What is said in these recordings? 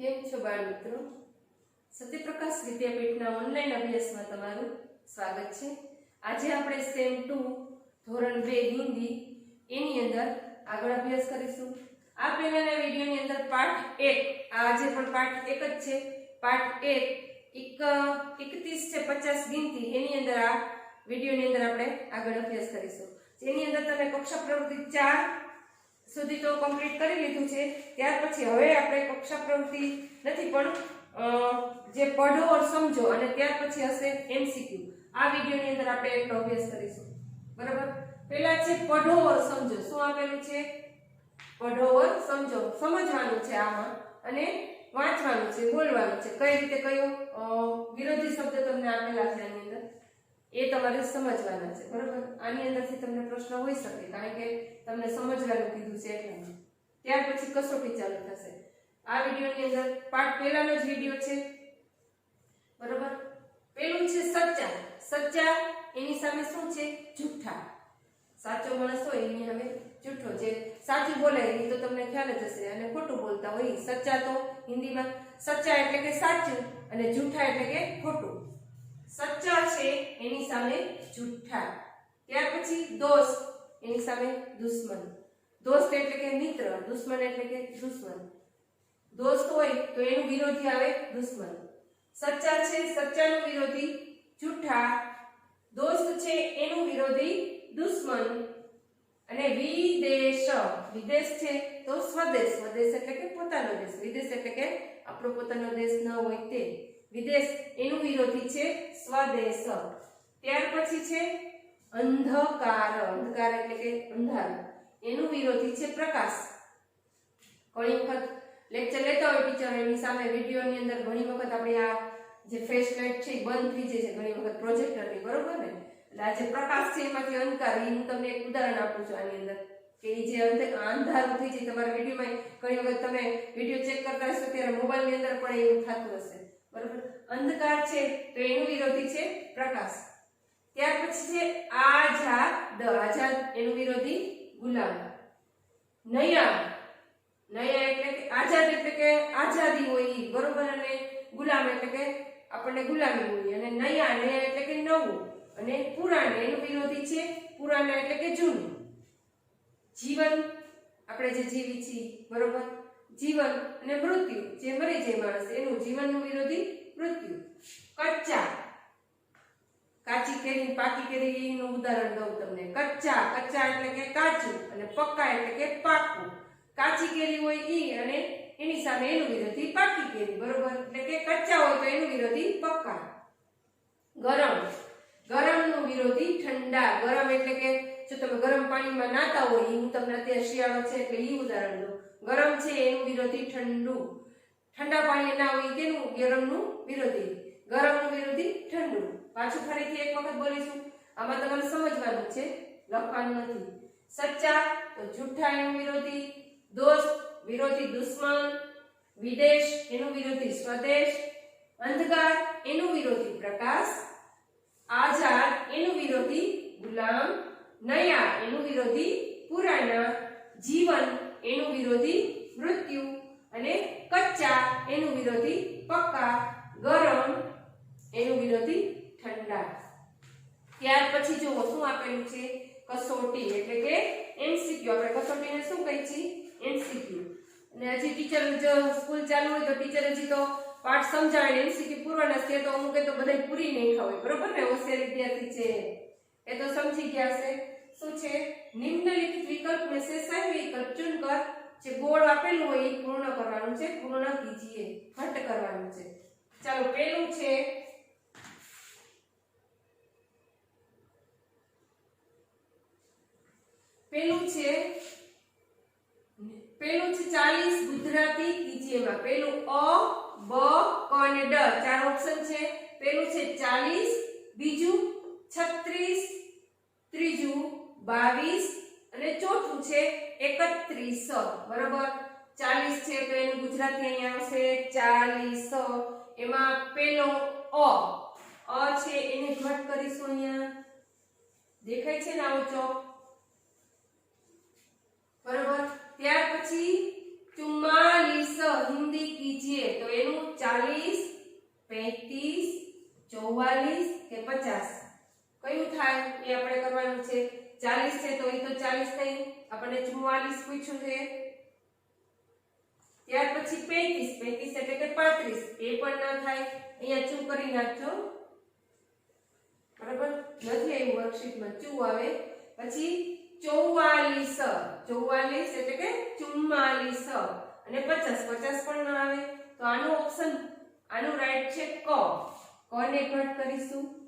કેમ છો બાળ મિત્રો? સત્યપ્રકાશ વિદ્યાપીઠના ઓનલાઈન અભ્યાસમાં તમારું સ્વાગત છે. આજે આપણે સેમ 2 ધોરણ 2 હિન્દી એની અંદર આગળ અભ્યાસ કરીશું. આ પહેલાના વિડિયોની અંદર પાઠ 1, આજે પણ પાઠ 1 જ છે. પાઠ 1 31 છે 50 ગિનતી, એની અંદર આ વિડિયોની અંદર આપણે આગળ અભ્યાસ કરીશું. જેની અંદર તમે કક્ષા પ્રવૃત્તિ 4 સુધી તો કમ્પ્લીટ કરી લીધું છે. ત્યાર પછી હવે આપણે કક્ષા પ્રવૃત્તિ નથી પણ જે પઢો ઓર સમજો અને ત્યાર પછી હશે એમસીક્યુ. આ વિડિયોની અંદર આપણે એટલો અભ્યાસ કરીશું. બરાબર? પહેલા છે પઢો ઓર સમજો. શું આપેલું છે? પઢો ઓર સમજો. સમજવાનું છે આમાં અને વાંચવાનું છે, બોલવાનું છે. કઈ રીતે કયો વિરોધી શબ્દ તમને આપેલા છે આની અંદર એ તમારે સમજવાના છે. બરાબર? આની અંદરથી તમને પ્રશ્ન હોઈ શકે કારણ કે તમને સમજવાનું કીધું છે એટલે. ત્યાર પછી કસોટી ચાલુ થશે. આ વિડિયોની અંદર પાઠ પહેલાનો જ વિડિયો છે. બરાબર? પેલું છે સચ્ચા. સચ્ચા એની સામે શું છે? જૂઠા. સાચો માણસ હોય એની સામે જૂઠો. જે સાચું બોલે એ તો તમને ખ્યાલ જ હશે અને ખોટું બોલતા હોય સચ્ચા. તો હિન્દીમાં સચ્ચા એટલે કે સાચું અને જૂઠા એટલે કે ખોટું. સચ્ચા છે એની સામે જૂઠા. ત્યાર પછી દોસ્ત એની સામે દુશ્મન. દોસ્ત એટલે કે મિત્ર, દુશ્મન એટલે કે દુશ્મન. દોસ્ત હોય તો એનું વિરોધી આવે દુશ્મન. સચ્ચા છે, સચ્ચાનું વિરોધી જૂઠા. દોસ્ત છે એનું વિરોધી દુશ્મન. અને વિદેશ, વિદેશ છે તો સ્વદેશ. સ્વદેશ એટલે કે પોતાનો દેશ. વિદેશ એટલે કે આપણો પોતાનો દેશ ન હોય તે. વિદેશ એનું વિરોધી છે સ્વદેશ. ત્યાર પછી છે અંધકાર. અંધકાર એટલે કે અંધારું. એનું વિરોધી છે પ્રકાશ. ઘણી વખત લેક્ચર લેતા હોય ટીચર એની સામે વિડિયોની અંદર ઘણી વખત આપણે આ જે ફ્લેશ લાઇટ છે એ બંધ થઈ જાય છે ઘણી વખત પ્રોજેક્ટરની. બરોબર ને? એટલે આ જે પ્રકાશ છે એમાંથી અંધકાર, હું તમને એક ઉદાહરણ આપું છું આની અંદર કે એ જે અંધારું થઈ જાય તમારા વિડિયોમાં. ઘણી વખત તમે વિડિયો ચેક કરતા હશો ત્યારે મોબાઈલની અંદર પણ એવું થતું હશે. બરોબર? અંધકાર છે તો એનું વિરોધી છે પ્રકાશ. ત્યાર પછી છે આઝાદ. આઝાદ એનું વિરોધી ગુલામ. નયા. નયા એટલે કે આઝાદ એટલે કે આઝાદી હોય બરોબર, અને ગુલામ એટલે કે આપણને ગુલામી હોય. અને નયા, નયા એટલે કે નવું. અને પુરાણ એનું વિરોધી છે પુરાણા એટલે કે જૂનું. જીવન આપણે જે જીવી છીએ બરોબર, જીવન. અને મૃત્યુ જે મરી જાય માણસ એનું જીવનનું વિરોધી મૃત્યુ. કચ્ચા, કાચી કેરી પાકી કેરીનું ઉદાહરણ દઉં તમને. કચ્ચા, કચ્ચા એટલે કે કાચું અને પક્કા એટલે કે પાકું. કાચી કેરી હોય ઈ અને એની સામે એનું વિરોધી પાકી કેરી. બરોબર? એટલે કે કચ્ચા હોય તો એનું વિરોધી પક્કા. ગરમ, ગરમનું વિરોધી ઠંડા. ગરમ એટલે કે જો તમે ગરમ પાણીમાં નાતા હોય, હું તમને અત્યારે શિયાળો છે એટલે ઈ ઉદાહરણ દઉં. ગરમ છે એનું વિરોધી ઠંડુ. ઠંડા પાણી ના હોય તેનું ગરમનું વિરોધી. ગરમનું વિરોધી ઠંડુ. પાછું ફરીથી એક વખત બોલીશું. આમાં તમારે સમજવાનું છે, લખવાનું નથી. સચ્ચા તો જૂઠા એનું વિરોધી. દોસ્ત વિરોધી દુશ્મન. વિદેશ એનું વિરોધી સ્વદેશ. અંધકાર એનું વિરોધી પ્રકાશ. આઝાદ એનું વિરોધી ગુલામ. નયા એનું વિરોધી પુરાણા. જીવન એનું વિરોધી મૃત્યુ. અને કચ્ચા એનું વિરોધી પક્કા. ગરમ એનું વિરોધી ઠંડા. ત્યાર પછી જો શું આપેલું છે? કસોટી એટલે કે એમસીક્યુ. આપણે કસોટીને શું કહી છીએ? એમસીક્યુ. અને હજી ટીચર જો સ્કૂલ ચાલુ હોય તો ટીચર હજી તો પાઠ સમજાવે એમસીક્યુ પૂરવાના છે તો અમુક તો બધાય પૂરી નહીં હોય. બરોબર ને? હોશિયાર વિદ્યાર્થી છે એ તો સમજી ગયા છે. શું છે? નિમ્નલિખિત વિકલ્પ में से सही विकल्प चुनकर જે ગોળ આપેલું હોય એ પૂર્ણ કરવાનું છે. પૂર્ણ કીજીએ, ઘટ કરવાનું છે. ચાલો પેલું છે પેલું છે 40 ગુજરાતી કીજીએમાં. પેલું અ, બ, ક અને ડ ચાર ઓપ્શન છે. પેલું છે 40, બીજું 36, ત્રીજું 22 અને ચોથું છે 31. બરોબર? 40 છે તો એનું ગુજરાતી અહીંયા આવશે 40. એમાં પેલો અ છે એને ઘટ કરીશું. અહીંયા દેખાય છે ને આવો ચોક? બરોબર? ત્યાર પછી 44 हिंदी कीजिए 50 કયું થાય એ આપણે કરવાનું છે 40 છે તો એ તો 40 થઈ આપણે 44 પૂછ્યું છે ત્યાર પછી 35 એટલે કે 35 એ પણ ના થાય અહીંયા ચૂ કરી નાખજો બરાબર નથી આવ્યું વર્કશીટમાં ચૂ આવે પછી 44 એટલે કે 44 અને 50 પણ ના આવે તો આનું ઓપ્શન આનું રાઈટ છે ક ને કટ કરીશું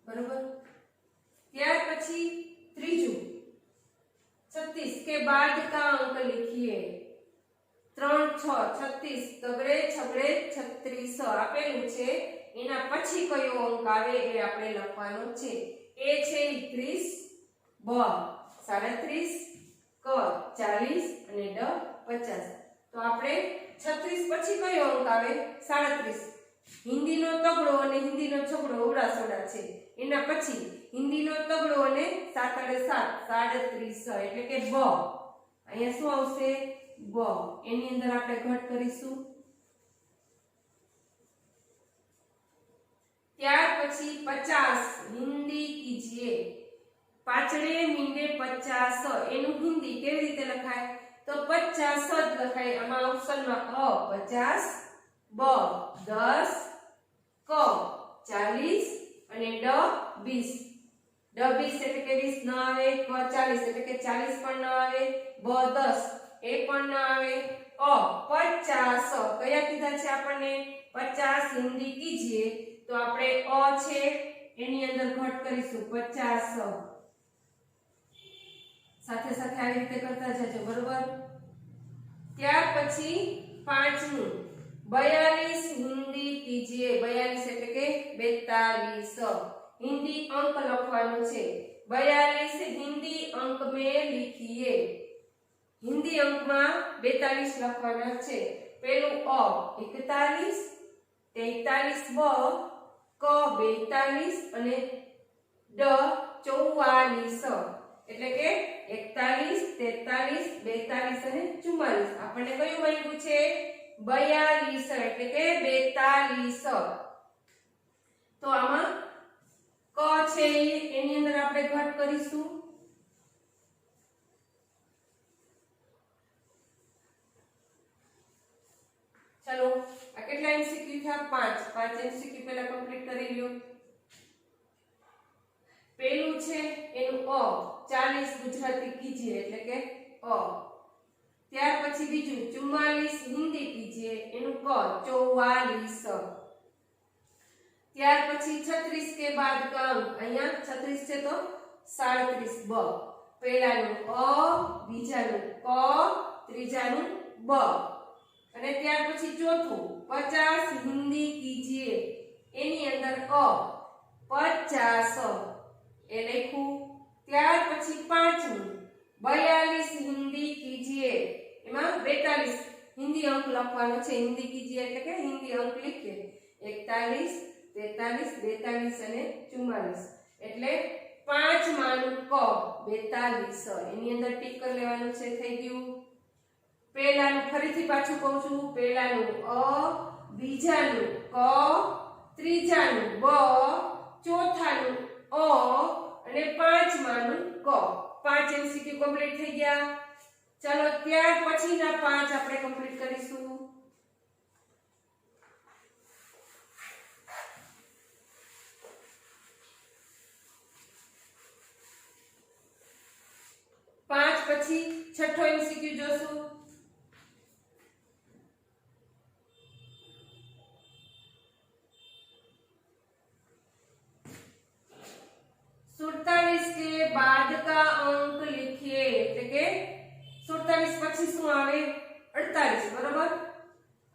बराबर त्यार પછી ત્રીજું 36 के बाद का अंक लिखिए 3 6 36 તગડે છગડે 36 આપેલું છે એના પછી કયો અંક આવે એ આપણે લખવાનો છે એ છે 31 બ 37 ક 40 અને ડ 50 તો આપણે 36 પછી કયો અંક આવે 37 હિન્દીનો તગડો અને હિન્દીનો છગડો ઉડાસોડા છે એના પછી હિન્દીનો તગડો અને 7 37 એટલે કે બ અહીંયા શું આવશે બ એની અંદર આપણે ઘટ કરીશું ત્યાર પછી 50 हिंदी कीजिए પાછળે મીંડે 50 એનું હિન્દી કેવી રીતે લખાય તો 50 જ લખાય આમાં ઓપ્શનમાં અ 50 બ 10 ક 40 અને ડ 20 ડ 20 એટલે કે 20 ન આવે ક 40 એટલે કે 40 પણ ન આવે બ 10 એ પણ ન આવે અ 50 કયા કીધા છે આપણને 50 હિન્દી કીજીએ તો આપણે અ છે એની અંદર ઘટ કરીશું 50 સાથે સાથે આવી રીતે કરતા જજો બરોબર ત્યાર પછી પાંચમું 42 हिंदी कीजिए 42 એટલે કે 42 हिंदी अंक લખવાનું છે 42 हिंदी अंक में लिखिए हिंदी अंक માં 42 લખવાના છે પેલું અ 41 43 બ ક 42 અને ડ 44 એટલે કે 41 43 42 અને 44 આપણને કયું મળ્યું છે 42 એટલે કે 42 તો આમાં ક છે એની અંદર આપણે ઘટ કરીશું ચલો આ કેટલા એમસીક્યુ થયા 5 એમસીક્યુ પહેલા કમ્પ્લીટ કરી લ્યો પેલું છે એનું અ 40 ગુજરાતી કીજીએ એટલે કે અ ત્યાર પછી બીજું 44 हिंदी कीजिए એનું ક 44 ત્યાર પછી 36 के बाद का अंक અહીંયા 36 છે તો 37 બ પહેલાનું અ બીજાનું ક ત્રીજાનું બ અને ત્યાર પછી ચોથું 50 हिंदी कीजिए એની અંદર અ 50 એ લખ્યું ત્યાર પછી પાંચમું 42 हिंदी कीजिए એમાં 42 हिंदी अंक લખવાનો છે हिंदी कीजिए એટલે કે हिंदी अंक લખીએ 41 43 42 અને 44 એટલે પાંચ માનું ક 42 એની અંદર ટીક કરી લેવાનું છે થઈ ગયું પહેલાનું ફરીથી પાછું કહું છું પહેલાનું અ બીજાનું ક ત્રીજાનું બ ચોથાનું અ અને પાંચમાનું ક 5 એમસીક્યુ કમ્પ્લીટ થઈ ગયા ચલો ત્યાર પછીના 5 આપણે કમ્પ્લીટ કરીશું પાંચ પછી છઠ્ઠો એમસીક્યુ જોશું 47 के बाद का अंक लिखिए એટલે કે 47 પછી શું આવે 48 બરોબર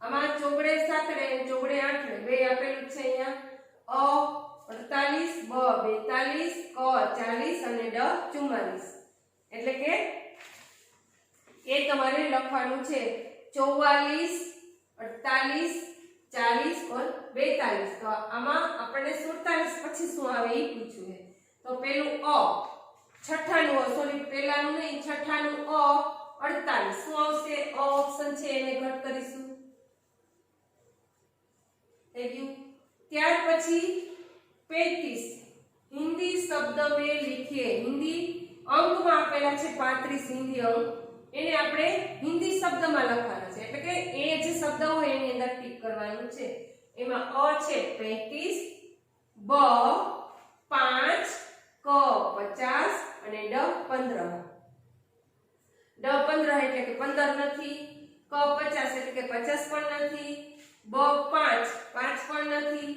આમાં ચોગડે સાતડે ચોગડે આઠડે બે આપેલું છે અહીંયા અ 48 બ 42 ક 40 અને ડ 44 એટલે કે એ તમારે લખવાનું છે 44 48 40 और 42 તો આમાં આપણે 47 પછી શું આવે એ પૂછ્યું છે તો પેલું અ છઠ્ઠાનું સોરી પહેલાનું નહીં છઠ્ઠાનું અ 48 શું આવશે અ ઓપ્શન છે એને ઘટ કરીશું થઈ ગયું। ત્યાર પછી 35 हिंदी शब्द में लिखिए। हिंदी अंक में आपेला छे 35 हिंदी अंक, એને આપણે હિન્દી શબ્દમાં લખવાના છે, એટલે કે એ જે શબ્દ હોય એની અંદર ટીક કરવાનું છે। એમાં અ છે 35, બ 5, ક 50 અને ડ 15। ડ 15 એટલે કે 15 નથી, ક 50 એટલે કે 50 પણ નથી, બ 5 પણ નથી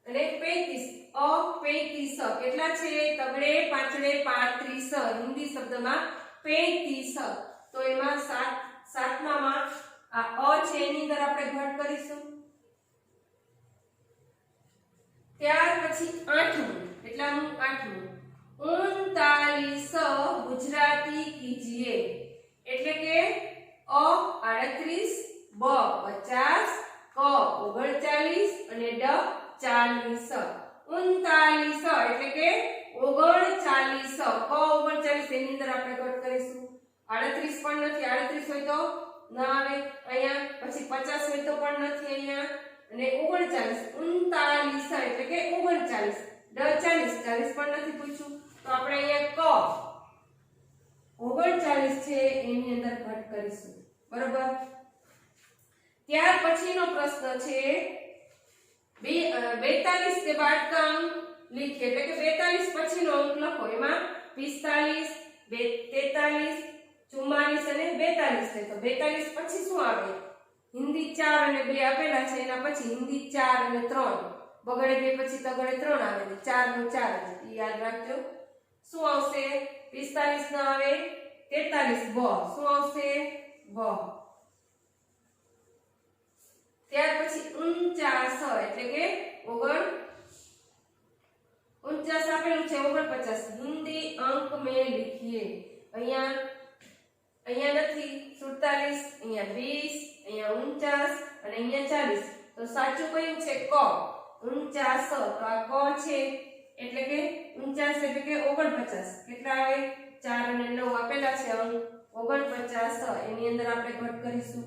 અને 35 અ 35 કેટલા છે? તગડે પાંચડે 35 હિન્દી શબ્દમાં 35। તો એમાં સાતમામાં આ અ છે એની અંદર આપણે ઘટ કરીશું। ત્યાર પછી આઠમું, એટલાનું આઠમું 39 ગુજરાતી કીજીએ, એટલે કે અ 38, બ 50, ક 39 અને ડ 40। 39 એટલે કે 39, ક 39 એની અંદર આપણે ઘટ કરીશું। 38 પણ નથી, 38 હોય તો ના આવે અહીંયા, પછી 50 હોય તો પણ નથી અહીંયા અને 39 એટલે કે 39, ડ 40 પણ નથી પૂછ્યું તો આપણે અહીંયા ક 39 છે એની અંદર ઘટ કરીશું, બરોબર। ત્યાર પછીનો પ્રશ્ન છે 42 के बाद का अंक लिखिए, એટલે કે 42 પછીનો અંક લખો। એમાં 45, 43, 44 અને 42 છે, તો 42 પછી શું આવે? હિન્દી 4 અને 2 આપેલા છે, એના પછી હિન્દી 4 અને 3, બગડે 2 પછી તગડે 3 આવે, 4 નો 4 છે, એ યાદ રાખજો। શું આવશે? 45 ના આવે 43, બ શું આવશે? બ। ત્યાર પછી 49 એટલે કે 49 આપેલું છે 49, हिंदी अंक में लिखिए। અહીંયા નથી 47, અહીંયા 20, અહીંયા 49 અને અહીંયા 40, તો સાચું કયું છે? ક 49। તો આ ક છે એટલે કે 49 એટલે કે 49 કેટલા આવે? 4 અને 9 આપેલા છે અંક 49, એની અંદર આપણે ઘટ કરીશું।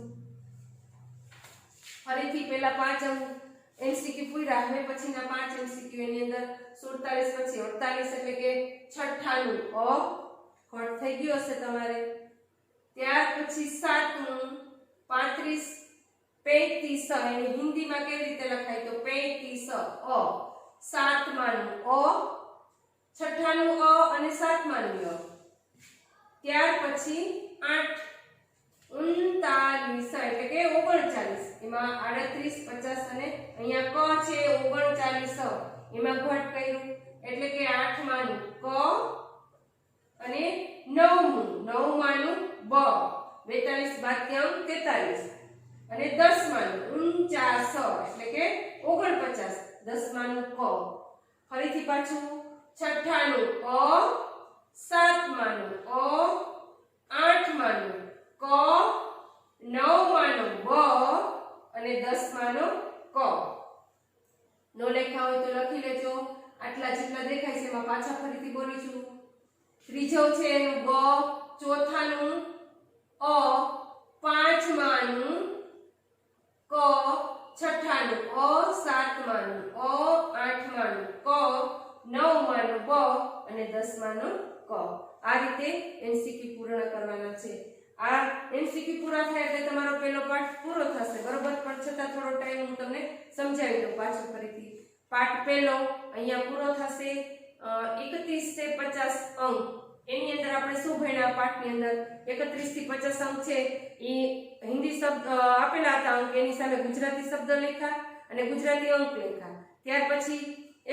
ફરીથી પેલા 5 અંક એમસીક્યુ પૂરા, હવે પછીના 5 એમસીક્યુ એની અંદર 47 પછી 48 એટલે કે 96 અ ઘટ થઈ ગયો હશે તમારે। ત્યાર પછી 7મું 35, 35 એને હિન્દીમાં કેવી રીતે લખાય? તો 35 અ, 7માનું અ, 6નું અ અને 7માનું અ। ત્યાર પછી 8 39 એટલે કે 39, એમાં 38, 50 અને અહીંયા ક છે 39, એમાં ઘટ કર્યું એટલે કે 8માનું ક અને 9માનું બ, 42 બાદ 43 અને 10માનું 49 એટલે કે 49, 10માનું ક। ફરીથી પાછું 6નું અ, 7માનું અ, 8માનું ક, 9માનું બ અને 10માનો ક। નો લખ્યા હોય તો લખી લેજો, આટલા જેટલા દેખાય છે એમાં પાછા ફરીથી બોલું છું। ત્રીજો છે એનું બ, ચોથાનું અ, 5માનું ક, 6ઠાનું અ, 7માનું અ, 8માનું ક, 9માનું બ અને 10માનું ક। આ રીતે એમસીક્યુ પૂર્ણ કરવાના છે। આ એમસીક્યુ પૂરા થાય એટલે તમારો પહેલો પાઠ પૂરો થશે, બરોબર। પણ છતાં થોડો ટાઈમ હું તમને સમજાવી દઉં પાછો ફરીથી। પાઠ પહેલો અહીંયા પૂરો થશે। 31 થી 50 અંક એની અંદર આપણે શું ભણ્યા? પાઠની અંદર 31 થી 50 અંક છે એ હિન્દી શબ્દ આપેલા હતા અંક, એની સામે ગુજરાતી શબ્દ લખ્યા અને ગુજરાતી અંક લખ્યા। ત્યાર પછી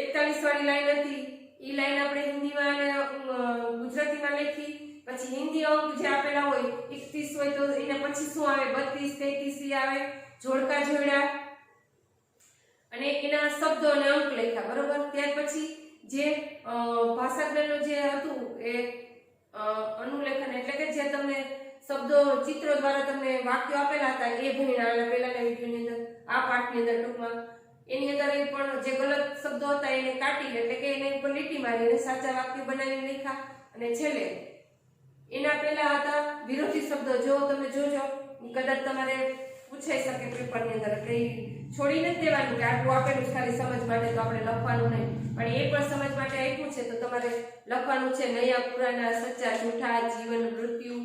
41 વાળી લાઈન હતી, એ લાઈન આપણે હિન્દીમાં અને ગુજરાતીમાં લખી। પછી હિન્દી અંક જે આપેલા હોય 31 હોય તો એને પછી શું આવે? 32, 33 આવે, જોડકા જોડ્યા અને એના શબ્દો અને અંક લખ્યા, બરોબર। ત્યાર પછી જે ભાષાજ્ઞાનનું જે હતું એ અનુલેખન એટલે કે જે તમને શબ્દો ચિત્રો દ્વારા તમને વાક્યો આપેલા હતા એ ભણ્યા અને પહેલાના વિડિયોની અંદર આ પાઠની અંદર ટૂંકમાં એની અંદર એ પણ જે ગલત શબ્દો હતા એને કાઢી એટલે કે એને ઉપર લીટી મારીને સાચા વાક્ય બનાવીને લખ્યા। અને છેલ્લે એના પહેલા હતા વિરોધી શબ્દો, જો તમે જોજો કદાચ તમારે પૂછાઈ શકે પેપરની અંદર. એટલે ઈ છોડી નથી દેવાનું કે આટલું આપેલું છે ખાલી સમજ માટે તો આપણે લખવાનું નહીં, પણ એ પણ સમજ માટે આપ્યું છે તો તમારે લખવાનું છે. નયા પુરાના, સચ્ચા જૂઠા, જીવન મૃત્યુ,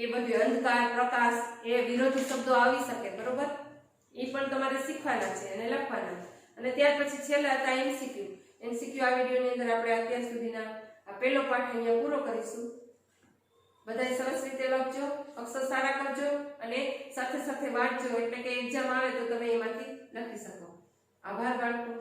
એ બધું અંધકાર પ્રકાશ, એ વિરોધી શબ્દો આવી શકે, બરોબર? એ પણ તમારે શીખવાના છે અને લખવાના. અને ત્યાર પછી છેલ્લા હતા એમસીક્યુ. એમસીક્યુ આ વિડીયોની અંદર આપણે અત્યાર સુધીના આ પહેલો પાઠ અહીંયા પૂરો કરીશું. બધાય સરસ રીતે લખજો, અક્ષર સારા કરજો અને સાથે સાથે વાંચજો, એટલે કે એક્ઝામ આવે તો તમે એમાંથી લખી શકો. આભાર બાળકો.